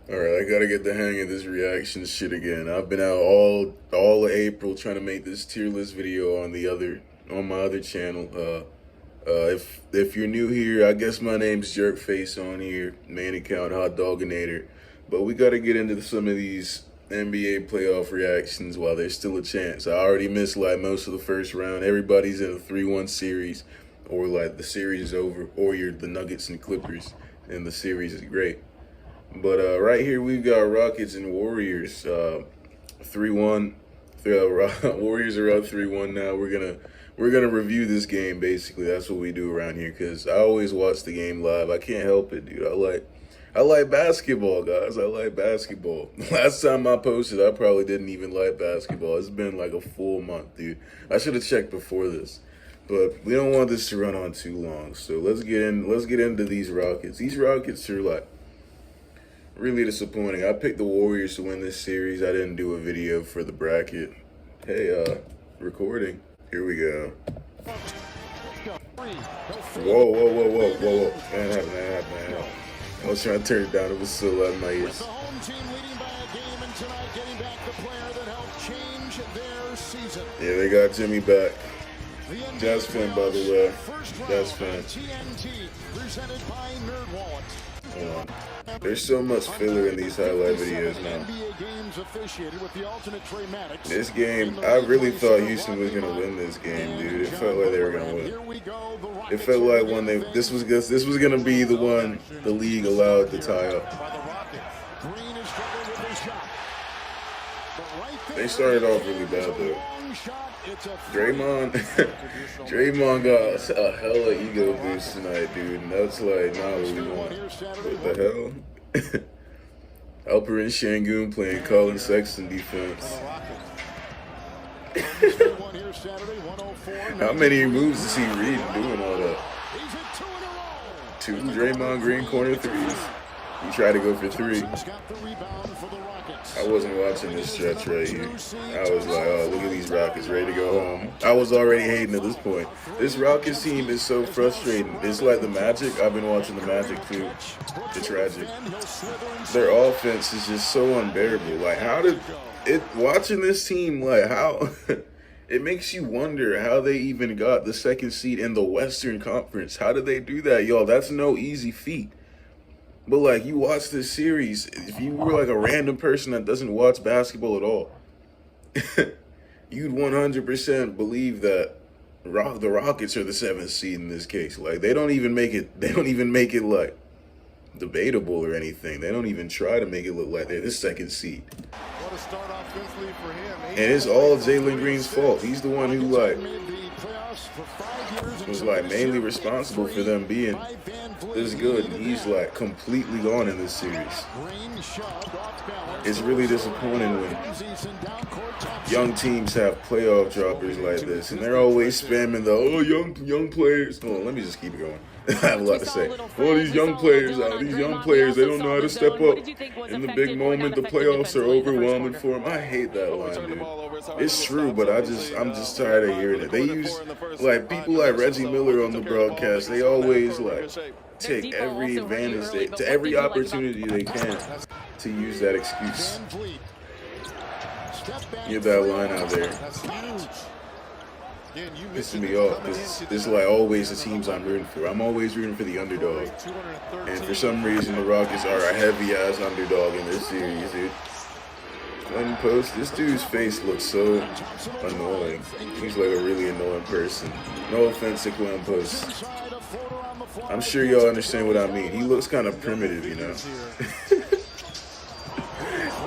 Alright, I gotta get the hang of this reaction shit again. I've been out all of April trying to make this tier list video on my other channel. If you're new here, I guess my name's Jerkface on here, main account Hot Dogginator. But we gotta get into some of these NBA playoff reactions while there's still a chance. I already missed like most of the first round. Everybody's in a 3-1 series, or like the series is over, or you're the Nuggets and Clippers, and the series is great. But right here we've got Rockets and Warriors, 3-1. Warriors are up 3-1 now. We're gonna review this game. Basically, that's what we do around here. Cause I always watch the game live. I can't help it, dude. I like basketball, guys. I like basketball. Last time I posted, I probably didn't even like basketball. It's been like a full month, dude. I should have checked before this. But we don't want this to run on too long. So let's get into these Rockets. These Rockets are like really disappointing. I picked the Warriors to win this series. I didn't do a video for the bracket. Hey, recording. Here we go. Whoa. That happened. I was trying to turn it down. It was so loud in my ears. The home team leading by a game, and tonight getting back the player that helped change their season. Yeah, they got Jimmy back. Jazz fan, by the way. Jazz fan. TNT, presented by NerdWallet. There's so much filler in these highlight videos now. This game, I really thought Houston was gonna win this game, dude. It felt like they were gonna win. It felt like this was gonna be the one the league allowed to tie up. They started off really bad though. Draymond got a hella ego boost tonight, dude, and that's like not what we want. What the hell? Alperen Şengün playing Colin Sexton defense. How many moves does he read doing all that? 2 Draymond Green corner threes. He tried to go for 3. I wasn't watching this stretch right here. I was like, oh, look at these Rockets ready to go home. I was already hating at this point. This Rockets team is so frustrating. It's like the Magic. I've been watching the Magic too. The Tragic. Their offense is just so unbearable. Like, watching this team, like, how... It makes you wonder how they even got the 2nd seed in the Western Conference. How did they do that, y'all? That's no easy feat. But, like, you watch this series, if you were, like, a random person that doesn't watch basketball at all, you'd 100% believe that the Rockets are the 7th seed in this case. Like, they don't even make it, like, debatable or anything. They don't even try to make it look like they're the 2nd seed. What a start offensively for him. And it's all Jalen Green's fault. He's the one who, like, was, like, mainly responsible for them being this good. And he's, like, completely gone in this series. It's really disappointing when young teams have playoff droppers like this. And they're always spamming the, oh, young players. Hold on, let me just keep it going. I have a lot to say. All these young players, they don't know how to step up in the big moment. The playoffs are overwhelming for them. I hate that line, dude. It's true, but I'm just tired of hearing it. They use, like, people like Reggie Miller on the broadcast. They always, like, take every advantage, to every opportunity they can to use that excuse. Get that line out there. Pissing me off. This is like always the teams I'm rooting for. I'm always rooting for the underdog. And for some reason, the Rockets are a heavy-ass underdog in this series, dude. Clinton Post, this dude's face looks so annoying. He's like a really annoying person. No offense to Clinton Post. I'm sure y'all understand what I mean. He looks kind of primitive, you know?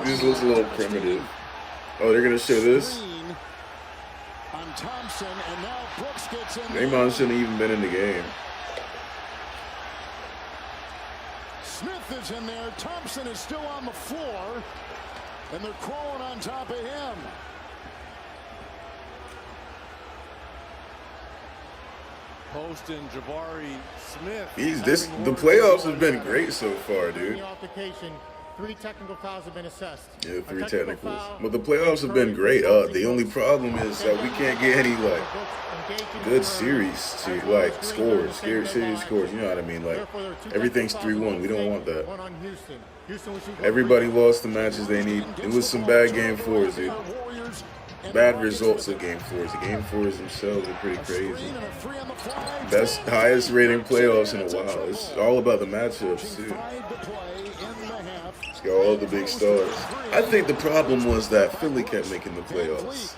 He just looks a little primitive. Oh, they're going to show this? Draymond shouldn't have even been in the game. Smith is in there. Thompson is still on the floor, and they're crawling on top of him. Post and Jabari Smith. The playoffs have been great so far, dude. 3 technical fouls have been assessed. Yeah, 3 technicals. But the playoffs have been great. The only problem is that we can't get any, like, good series to, like, scores. Series scores, you know what I mean? Like, everything's 3-1. We don't want that. Everybody lost the matches they need. It was some bad game fours, dude. Bad results of game fours. The game fours themselves are pretty crazy. Best, highest rating playoffs in a while. It's all about the matchups, too. It's got all the big stars. I think the problem was that Philly kept making the playoffs.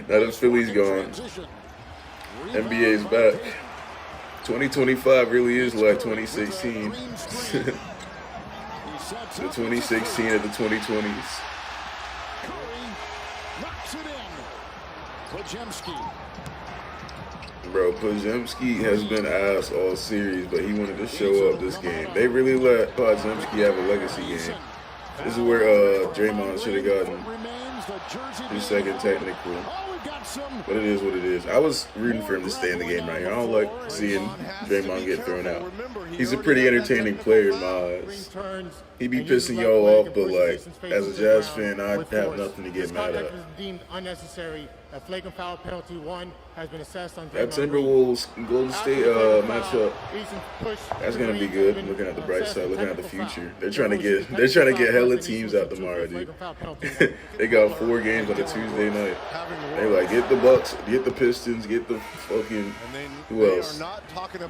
Now that Philly's gone, NBA's back. 2025 really is like 2016. The 2016 of the 2020s. Bro, Podziemski has been ass all series, but he wanted to show up this game. They really let Podziemski have a legacy game. This is where Draymond should have gotten his second technical. But it is what it is. I was rooting for him to stay in the game right here. I don't like seeing Draymond get thrown out. He's a pretty entertaining player in my eyes. He be pissing y'all off, but like, as a Jazz fan, I have nothing to get mad at. A flagrant foul penalty has been assessed on that Timberwolves Golden State matchup, that's gonna be good. I'm looking at the bright side, looking at the future. They're trying to get hella teams out tomorrow, dude. They got 4 games on a Tuesday night. They like get the Bucks, get the Pistons, get the fucking who else?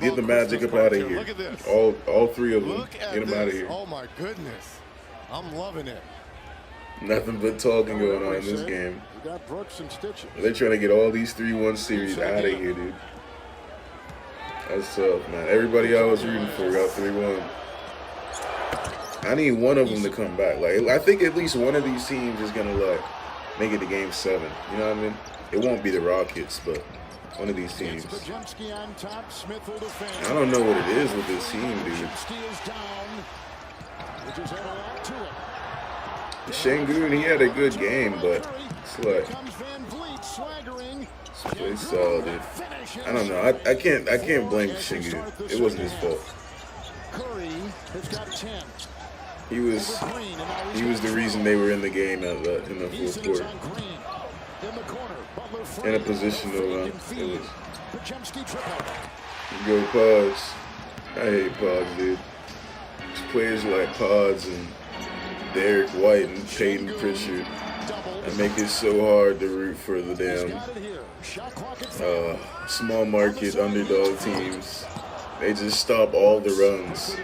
Get the Magic up out of here. All 3 of them. Get them out of here. Oh my goodness, I'm loving it. Nothing but talking going on in this game. They're trying to get all these 3-1 series out of here, dude. That's tough, man. Everybody I was rooting for got 3-1. I need one of them to come back. Like, I think at least one of these teams is gonna like make it to Game 7. You know what I mean? It won't be the Rockets, but one of these teams. I don't know what it is with this team, dude. Şengün, he had a good game, but it's like it's pretty solid, dude. I don't know. I can't blame Şengün. It wasn't his fault. He was the reason they were in the game in the fourth quarter. In a position to win. It was. Go Pods. I hate Pods, dude. Players like Pods and Derek White and Peyton Pritchard. I make it so hard to root for the damn small market underdog teams. They just stop all the runs.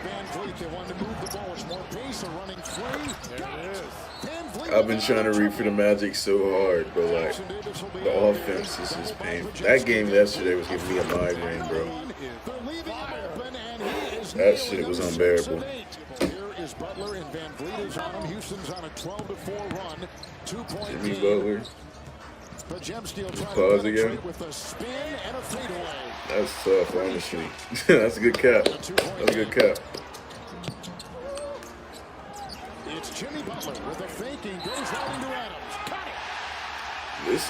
I've been trying to root for the Magic so hard, but like the offense is just painful. That game yesterday was giving me a migraine, bro. That shit was unbearable. Butler and Van Vliet is on him. Houston's on a 12-4 run. 2 point Jimmy Butler. Pause again. With a spin and a fadeaway. That's tough, honestly. That's a good cap. That's a good cap. It's Jimmy Butler with a fake and goes right into Adams. Cut it. This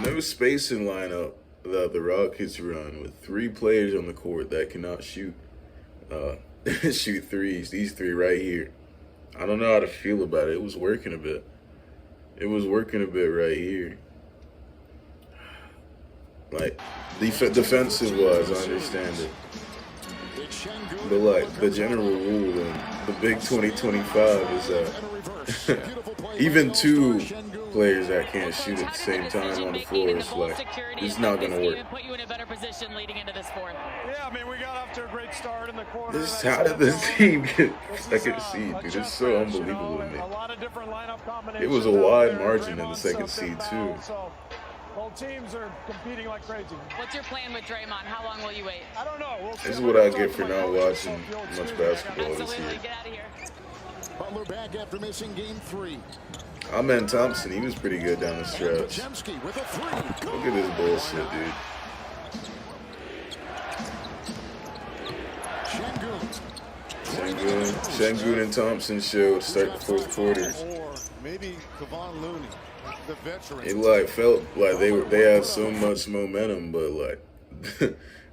no spacing lineup that the Rockets run with 3 players on the court that cannot shoot. Shoot threes. These 3 right here. I don't know how to feel about it. It was working a bit. It was working a bit right here. Like, defensive wise, I understand it. But like, the general rule in the big 2025 is that even 2 players that can't shoot at the same time on the floor is like, it's not gonna work. Put you in a better position leading into this fourth. Yeah, I mean, we got off to a great start in the quarter. How did this team get second seed, dude? It's so unbelievable to me. It was a wide margin in the second seed, too. Both teams are competing like crazy. What's your plan with Draymond? How long will you wait? I don't know. This is what I get for not watching much basketball this Absolutely. year. Get out of here. Butler back after missing game 3. Amen Thompson, he was pretty good down the stretch. With a 3. Look at this bullshit, dude. Şengün and Thompson showed to start the fourth quarter. Or maybe Kevon Looney, the veteran. It like felt like they had so much momentum, but like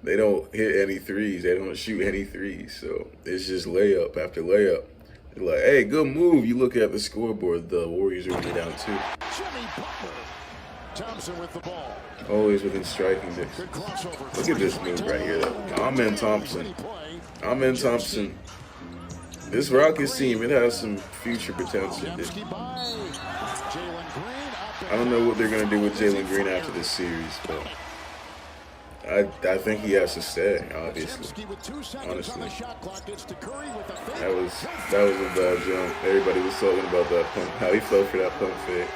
they don't hit any threes. They don't shoot any threes. So it's just layup after layup. They're like, hey, good move. You look at the scoreboard, the Warriors are only down 2. Jimmy Butler. Thompson with the ball. Always within striking distance. Look at this move right here, though. Amen Thompson. Amen Thompson. This Rockets team, it has some future potential. Jemski by Jalen Green. I don't know what they're going to do with Jalen Green after this series, but I think he has to stay, obviously. Honestly. That was a bad jump. Everybody was talking about that pump, how he fell for that pump fake.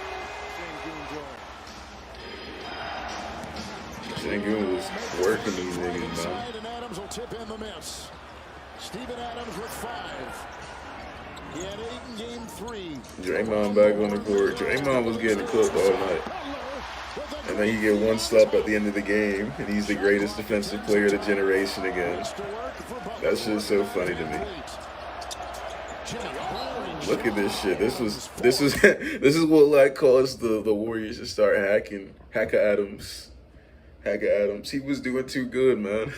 Şengün was working these niggas, man. Adams will tip in the miss. Steven Adams with 5. He had 8 in game 3. Draymond back on the court. Draymond was getting cooked all night. And then he get one stop at the end of the game, and he's the greatest defensive player of the generation again. That shit's so funny to me. Look at this shit. This is what like caused the Warriors to start hacking Adams. Adams. He was doing too good, man.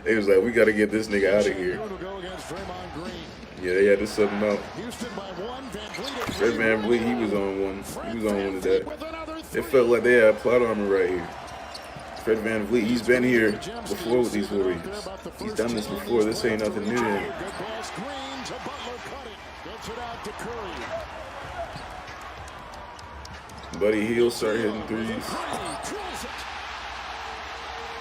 They was like, we got to get this nigga out of here. Yeah, they had to sub him out. Fred VanVleet, he was on one. He was on one today. It felt like they had plot armor right here. Fred VanVleet, he's been here before with these Warriors. He's done this before. This ain't nothing new to him. Buddy Hield start hitting threes.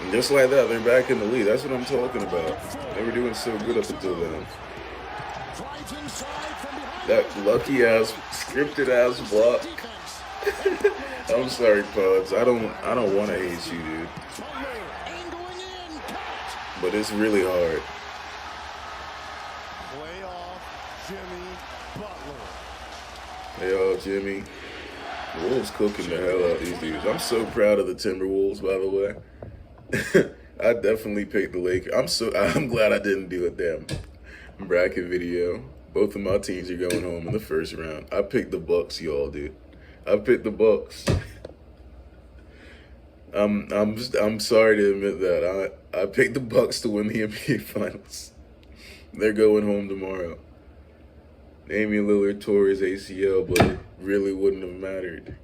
And just like that, they're back in the league. That's what I'm talking about. They were doing so good up until then. That lucky-ass, scripted-ass block. I'm sorry, Pods. I don't want to hate you, dude. But it's really hard. Hey, Jimmy. The Wolves cooking the hell out of these dudes. I'm so proud of the Timberwolves, by the way. I definitely picked the Lakers. I'm glad I didn't do a damn bracket video. Both of my teams are going home in the first round. I picked the Bucks, y'all, dude. I picked the Bucks. I'm sorry to admit that. I picked the Bucks to win the NBA Finals. They're going home tomorrow. Damian Lillard tore his ACL, but it really wouldn't have mattered.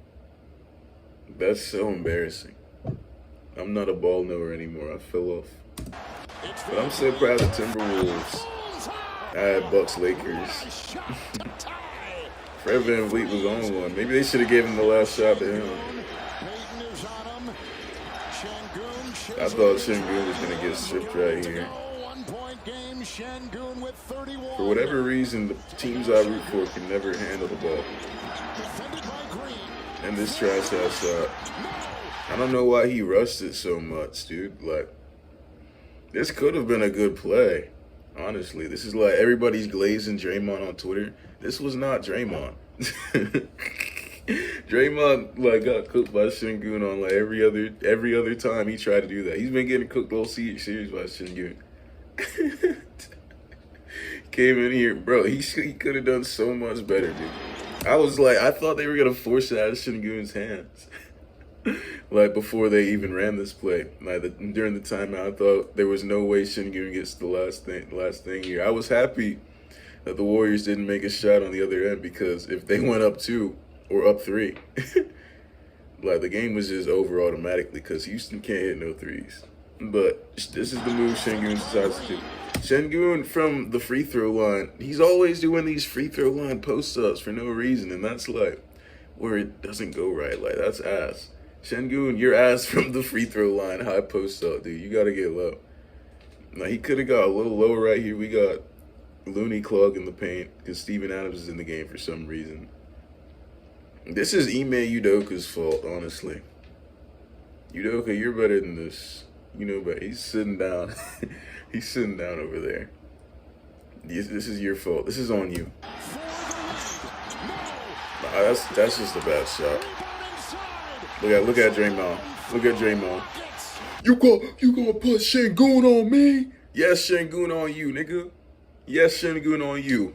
That's so embarrassing. I'm not a ball knower anymore. I fell off. But I'm so proud of Timberwolves. I had Bucks Lakers. Fred VanVleet was on one. Maybe they should have given the last shot to him. I thought Şengün was going to get stripped right here. For whatever reason, the teams I root for can never handle the ball. And this trash ass shot. I don't know why he rushed it so much, dude. Like, this could have been a good play. Honestly, this is like everybody's glazing Draymond on Twitter. This was not Draymond. Draymond like got cooked by Şengün on like every other time he tried to do that. He's been getting cooked all series by Şengün. Came in here, bro. He could have done so much better, dude. I thought they were gonna force it out of Şengün's hands. Like before they even ran this play, during the timeout, I thought there was no way Şengün gets the last thing here. I was happy that the Warriors didn't make a shot on the other end, because if they went up 2 or up 3, like the game was just over automatically, because Houston can't hit no threes. But this is the move Şengün decides to do. Şengün from the free throw line, he's always doing these free throw line post-ups for no reason, and that's like where it doesn't go right. Like, that's ass. Şengün, your ass from the free throw line, high post up, dude. You gotta get low. Now he could have got a little lower right here. We got Looney clogging the paint because Steven Adams is in the game for some reason. This is Ime Udoka's fault, honestly. Udoka, you're better than this. You know, but he's sitting down. He's sitting down over there. This is your fault. This is on you. Nah, that's just a bad shot. Look at Draymond. Look at Draymond. You gonna put Şengün on me? Yes, Şengün on you, nigga. Yes, Şengün on you.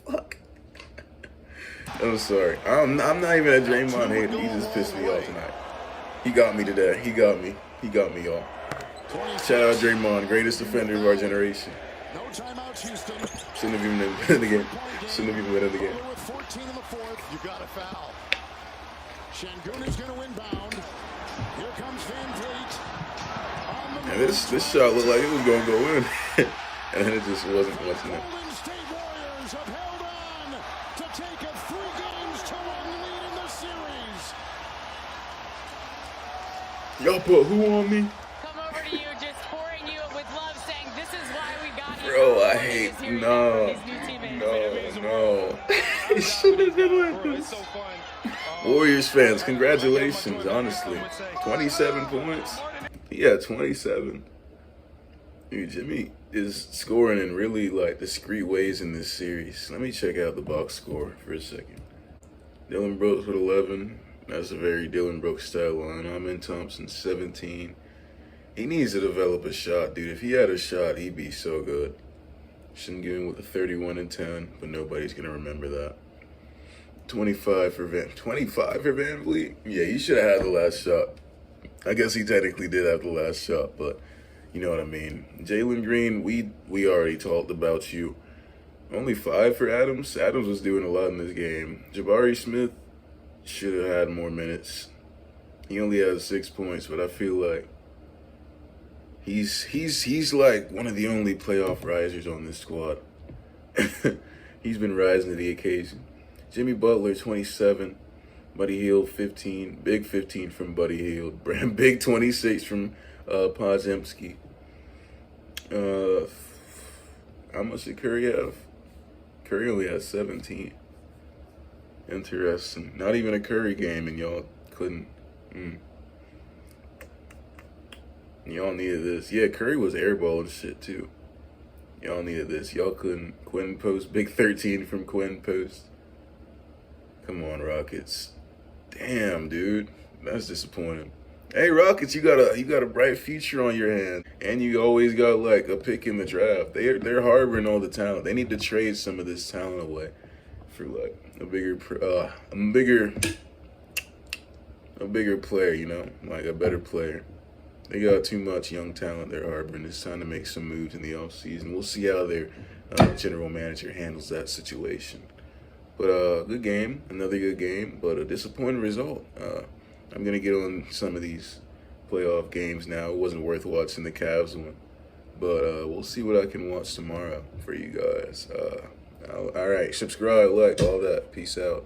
Fuck. I'm sorry. I'm not even a Draymond hater. He just pissed me off tonight. He got me today. He got me, y'all. Shout out Draymond, greatest defender of our generation. No timeouts, Houston. Shouldn't have even been in the game. Shouldn't have even been in the game. 14 in the fourth. You got a foul. Şengün is going to inbound. Here comes VanVleet. On And this shot looked like it was gonna go in, and then it just wasn't. Wasn't it? Golden State Warriors have held on to take a 3-1 lead in the series. Y'all put who on me? Come over to you, just pouring you with love, saying this is why we got you. Bro, I hate no. It should have been like this. Warriors fans, congratulations, honestly. 27 points. Yeah, 27. Dude, Jimmy is scoring in really like discreet ways in this series. Let me check out the box score for a second. Dylan Brooks with 11. That's a very Dylan Brooks style line. Amen Thompson, 17. He needs to develop a shot, dude. If he had a shot, he'd be so good. Shouldn't give him with a 31 and 10, but nobody's gonna remember that. 25 for Van Vliet? Yeah, he should have had the last shot. I guess he technically did have the last shot, but you know what I mean. Jalen Green, we already talked about you. Only 5 for Adams. Adams was doing a lot in this game. Jabari Smith should have had more minutes. He only has 6 points, but I feel like he's like one of the only playoff risers on this squad. He's been rising to the occasion. Jimmy Butler, 27. Buddy Hield, 15. Big 15 from Buddy Hield. Big 26 from Podziemski. How much did Curry have? Curry only has 17. Interesting. Not even a Curry game, and y'all couldn't. Y'all needed this. Yeah, Curry was airballing shit, too. Y'all needed this. Y'all couldn't. Quinn Post, big 13 from Quinn Post. Come on, Rockets. Damn, dude. That's disappointing. Hey, Rockets, you got a bright future on your hand. And you always got, like, a pick in the draft. They're harboring all the talent. They need to trade some of this talent away for, like, a bigger player, you know? Like, a better player. They got too much young talent they're harboring. It's time to make some moves in the offseason. We'll see how their general manager handles that situation. But good game, another good game, but a disappointing result. I'm going to get on some of these playoff games now. It wasn't worth watching the Cavs one. But we'll see what I can watch tomorrow for you guys. All right, subscribe, like, all that. Peace out.